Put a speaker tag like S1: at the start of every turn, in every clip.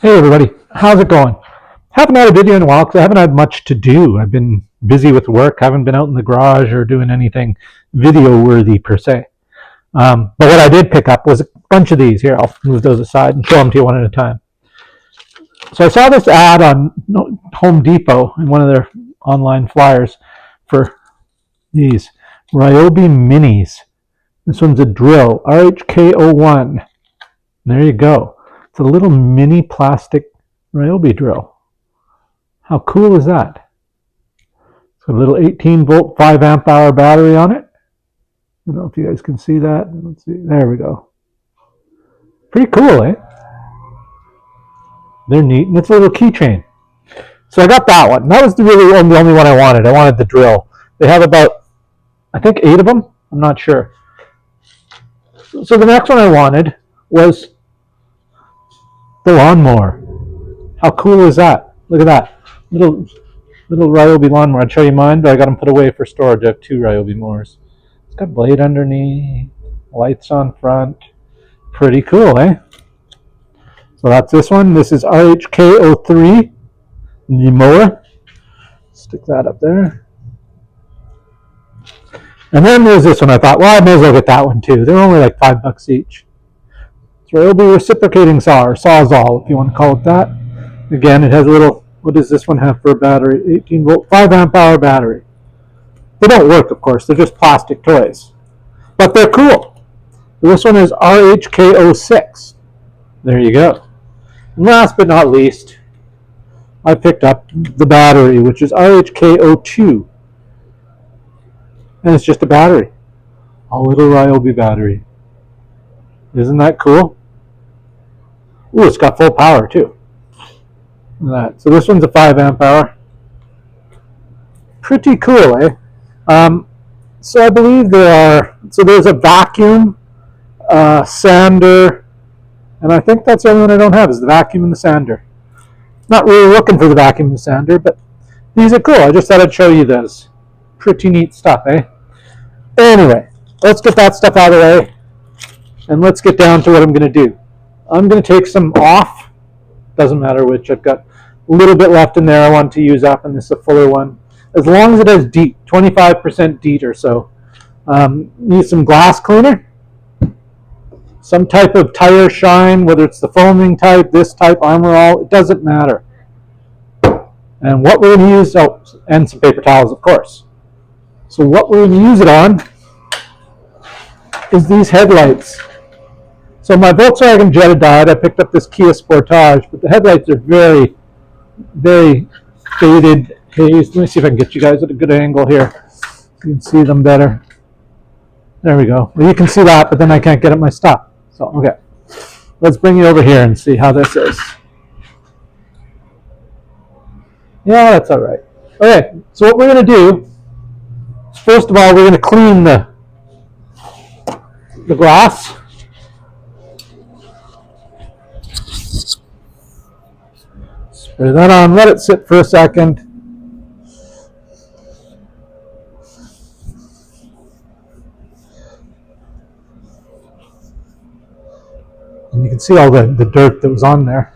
S1: Hey everybody, how's it going? Haven't had a video in a while because I haven't had much to do. I've been busy with work, haven't been out in the garage or doing anything video worthy per se. But what I did pick up was a bunch of these. Here, I'll move those aside and show them to you one at a time. So I saw this ad on Home Depot in one of their online flyers for these Ryobi Minis. This one's a drill, RHK01. There you go. It's a little mini plastic Ryobi drill. How cool is that? It's got a little 18 volt 5 amp hour battery on it. I don't know if you guys can see that. Let's see. There we go. Pretty cool, eh? They're neat, and it's a little keychain. So I got that one. That was really the only one I wanted. I wanted the drill. They have about, I think, 8 of them. I'm not sure. So the next one I wanted was the lawnmower. How cool is that? Look at that. Little Ryobi lawnmower. I'd show you mine, but I got them put away for storage. I have 2 Ryobi mowers. It's got blade underneath, lights on front. Pretty cool, eh? So that's this one. This is RHK03, the mower. Stick that up there. And then there's this one. I thought, well, I may as well get that one too. They're only like $5 each. It's Ryobi reciprocating saw, or sawzall, if you want to call it that. Again, it has a little, what does this one have for a battery? 18 volt, 5 amp hour battery. They don't work, of course. They're just plastic toys. But they're cool. So this one is RHK06. There you go. And last but not least, I picked up the battery, which is RHK02. And it's just a battery. A little Ryobi battery. Isn't that cool? Ooh, it's got full power too. That. So this one's a 5 amp hour. Pretty cool, eh? So I believe there's a vacuum, sander, and I think that's the only one I don't have is the vacuum and the sander. Not really looking for the vacuum and the sander, but these are cool. I just thought I'd show you those. Pretty neat stuff, eh? Anyway, let's get that stuff out of the way, and let's get down to what I'm going to do. I'm going to take some off. Doesn't matter which. I've got a little bit left in there I want to use up, and this is a fuller one. As long as it has DEET, 25% DEET or so. Need some glass cleaner, some type of tire shine, whether it's the foaming type, this type, Armor All, it doesn't matter. And what we're going to use, and some paper towels, of course. So what we're going to use it on is these headlights. So my Volkswagen Jetta died. I picked up this Kia Sportage, but the headlights are very, very faded haze. Let me see if I can get you guys at a good angle here. You can see them better. There we go. Well, you can see that, but then I can't get at my stuff. So, okay. Let's bring you over here and see how this is. Yeah, that's all right. Okay, so what we're going to do is, first of all, we're going to clean the glass. Spray that on, let it sit for a second. And you can see all the dirt that was on there.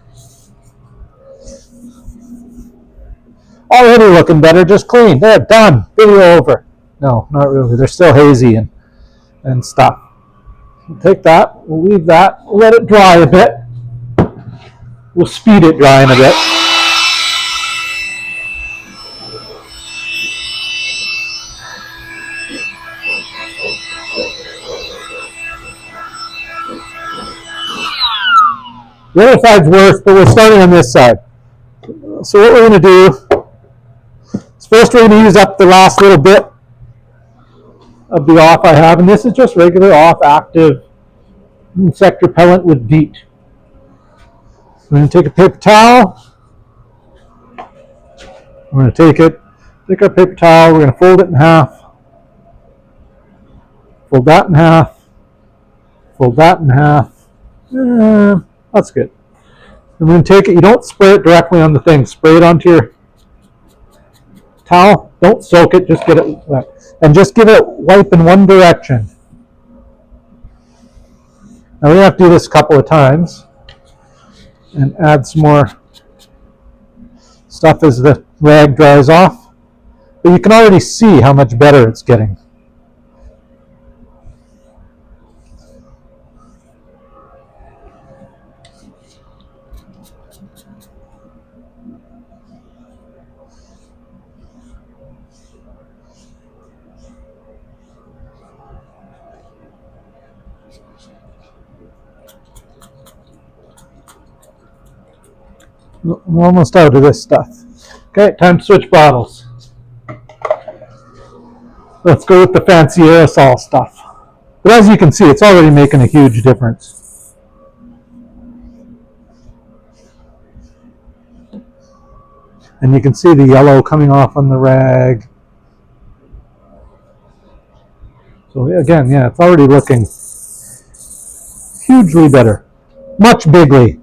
S1: Already looking better, just clean. There, done. Video over. No, not really. They're still hazy and stuff. We'll take that, we'll leave that, we'll let it dry a bit. We'll speed it drying a bit. The other side's worse, but we're starting on this side. So what we're going to do is first we're going to use up the last little bit of the off I have, and this is just regular off active insect repellent with DEET. I'm going to take a paper towel. We're going to take our paper towel, we're going to fold it in half. Fold that in half. Fold that in half. That's good. I'm going to take it, you don't spray it directly on the thing, spray it onto your towel. Don't soak it, just get it wet. And just give it wipe in one direction. Now we have to do this a couple of times. and add some more stuff as the rag dries off. But you can already see how much better it's getting. I'm almost out of this stuff. Okay, time to switch bottles. Let's go with the fancy aerosol stuff. But as you can see, it's already making a huge difference. And you can see the yellow coming off on the rag. So again, yeah, it's already looking hugely better. Much bigly.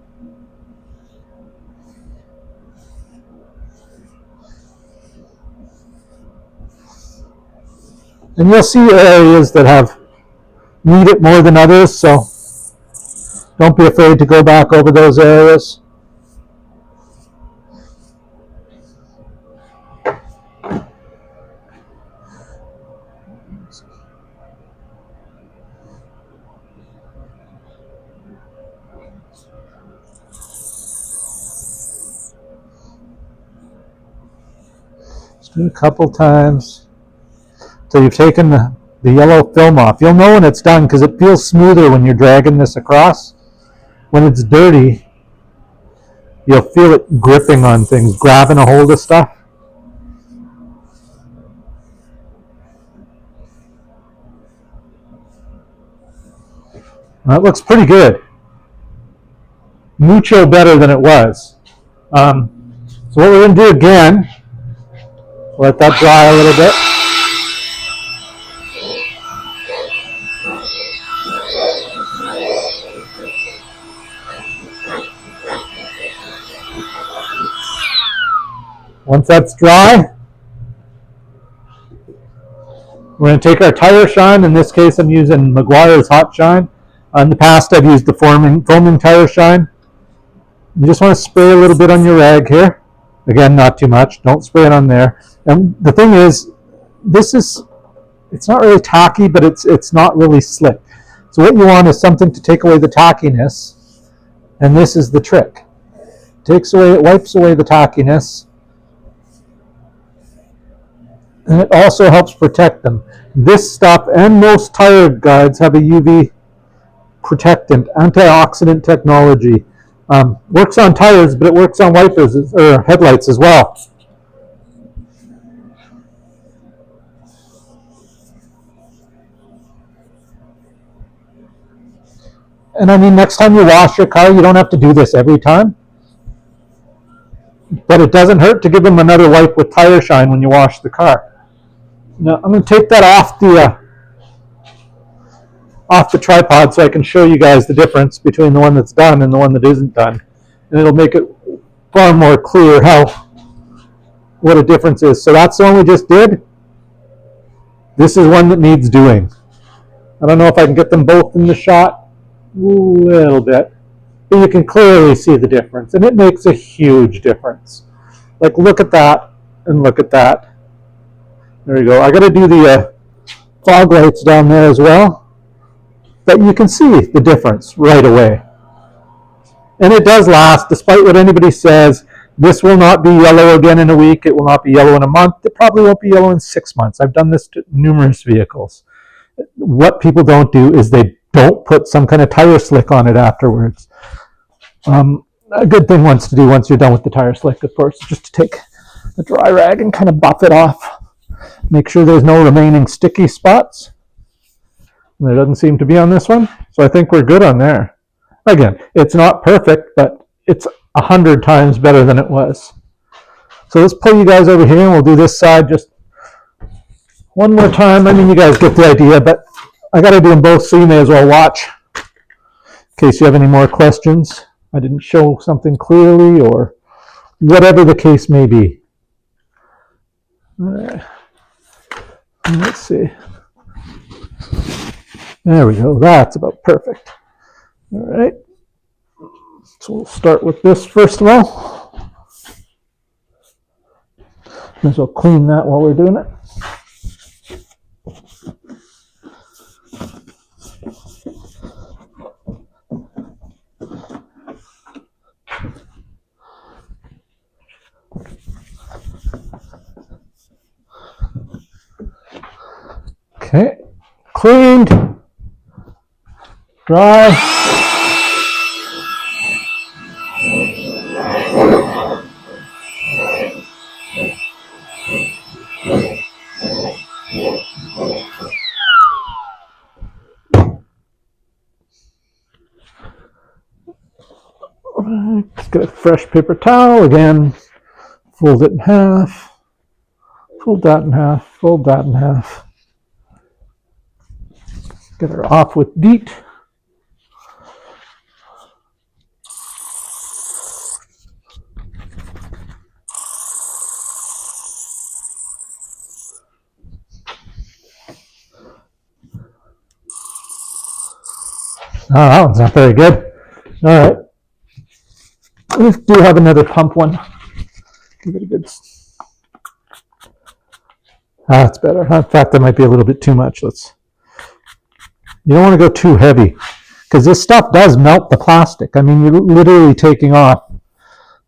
S1: And you'll see areas that need it more than others, so don't be afraid to go back over those areas. Just do it a couple times till you've taken the yellow film off. You'll know when it's done because it feels smoother when you're dragging this across. When it's dirty, you'll feel it gripping on things, grabbing a hold of stuff. That looks pretty good. Mucho better than it was. So what we're going to do again, let that dry a little bit. Once that's dry, we're going to take our tire shine. In this case, I'm using Meguiar's Hot Shine. In the past, I've used the foaming tire shine. You just want to spray a little bit on your rag here. Again, not too much. Don't spray it on there. And the thing is, it's not really tacky, but it's not really slick. So what you want is something to take away the tackiness, and this is the trick. It wipes away the tackiness, and it also helps protect them. This stuff and most tire guides have a UV protectant, antioxidant technology. Works on tires, but it works on wipers or headlights as well. And I mean, next time you wash your car, you don't have to do this every time. But it doesn't hurt to give them another wipe with tire shine when you wash the car. Now, I'm going to take that off the tripod so I can show you guys the difference between the one that's done and the one that isn't done. And it'll make it far more clear what a difference is. So that's the one we just did. This is one that needs doing. I don't know if I can get them both in the shot a little bit, but you can clearly see the difference, and it makes a huge difference. Like, look at that and look at that. There you go. I got to do the fog lights down there as well, but you can see the difference right away. And it does last, despite what anybody says. This will not be yellow again in a week. It will not be yellow in a month. It probably won't be yellow in 6 months. I've done this to numerous vehicles. What people don't do is they don't put some kind of tire slick on it afterwards. A good thing to do once you're done with the tire slick, of course, is just to take the dry rag and kind of buff it off. Make sure there's no remaining sticky spots. And there doesn't seem to be on this one, so I think we're good on there. Again, it's not perfect, but it's 100 times better than it was. So let's pull you guys over here, and we'll do this side just one more time. I mean, you guys get the idea, but I got to do them both, so you may as well watch in case you have any more questions. I didn't show something clearly, or whatever the case may be. All right. Let's see. There we go. That's about perfect. All right. So we'll start with this first of all. Might as well clean that while we're doing it. Okay, cleaned, dry. Let's get a fresh paper towel again, fold it in half, fold that in half, fold that in half. Get her off with DEET. Oh, that one's not very good. All right. We do have another pump one. Give it a good. That's better. In fact, that might be a little bit too much. You don't want to go too heavy because this stuff does melt the plastic. I mean, you're literally taking off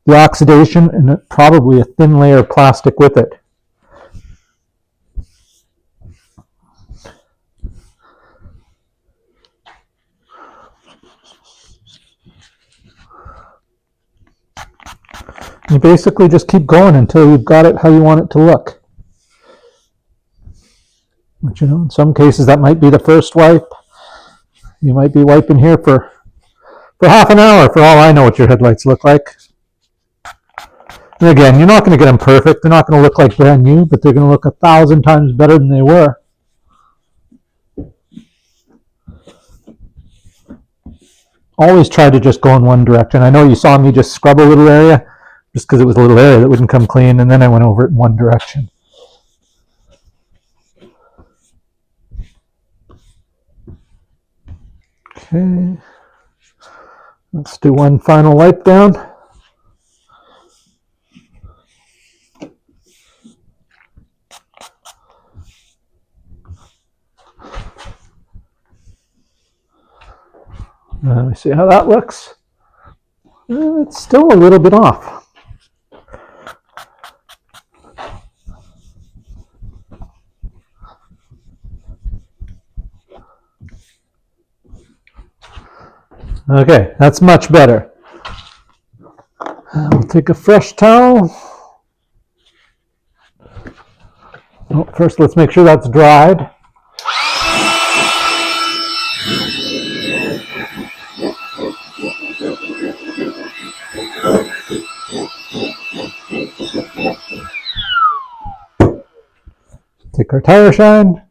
S1: the oxidation and probably a thin layer of plastic with it. You basically just keep going until you've got it how you want it to look. But in some cases that might be the first wipe. You might be wiping here for half an hour for all I know what your headlights look like. And again, you're not going to get them perfect. They're not going to look like brand new, but they're going to look 1,000 times better than they were. Always try to just go in one direction. I know you saw me just scrub a little area, just because it was a little area that wouldn't come clean, and then I went over it in one direction. Okay, let's do one final wipe down. Let me see how that looks. It's still a little bit off. Okay, that's much better. We'll take a fresh towel. Oh, first, let's make sure that's dried. Take our tire shine.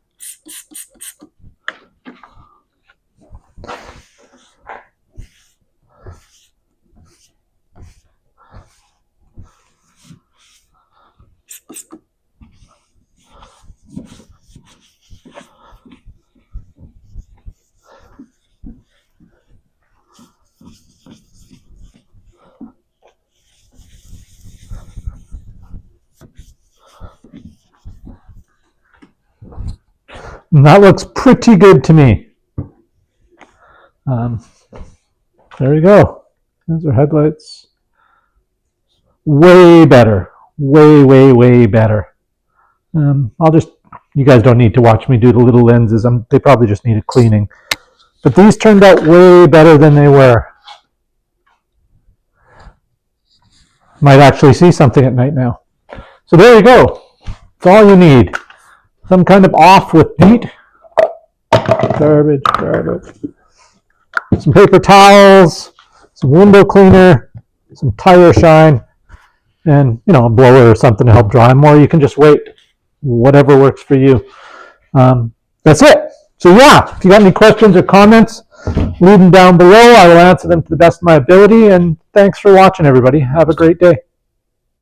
S1: And that looks pretty good to me. There we go. Those are headlights. Way better. Way, way, way better. You guys don't need to watch me do the little lenses. They probably just needed cleaning. But these turned out way better than they were. Might actually see something at night now. So there you go. That's all you need. Some kind of off with DEET. Garbage, garbage. Some paper towels, some window cleaner, some tire shine, and a blower or something to help dry them, or you can just wait. Whatever works for you. That's it. So yeah, if you got any questions or comments, leave them down below. I will answer them to the best of my ability, and thanks for watching, everybody. Have a great day.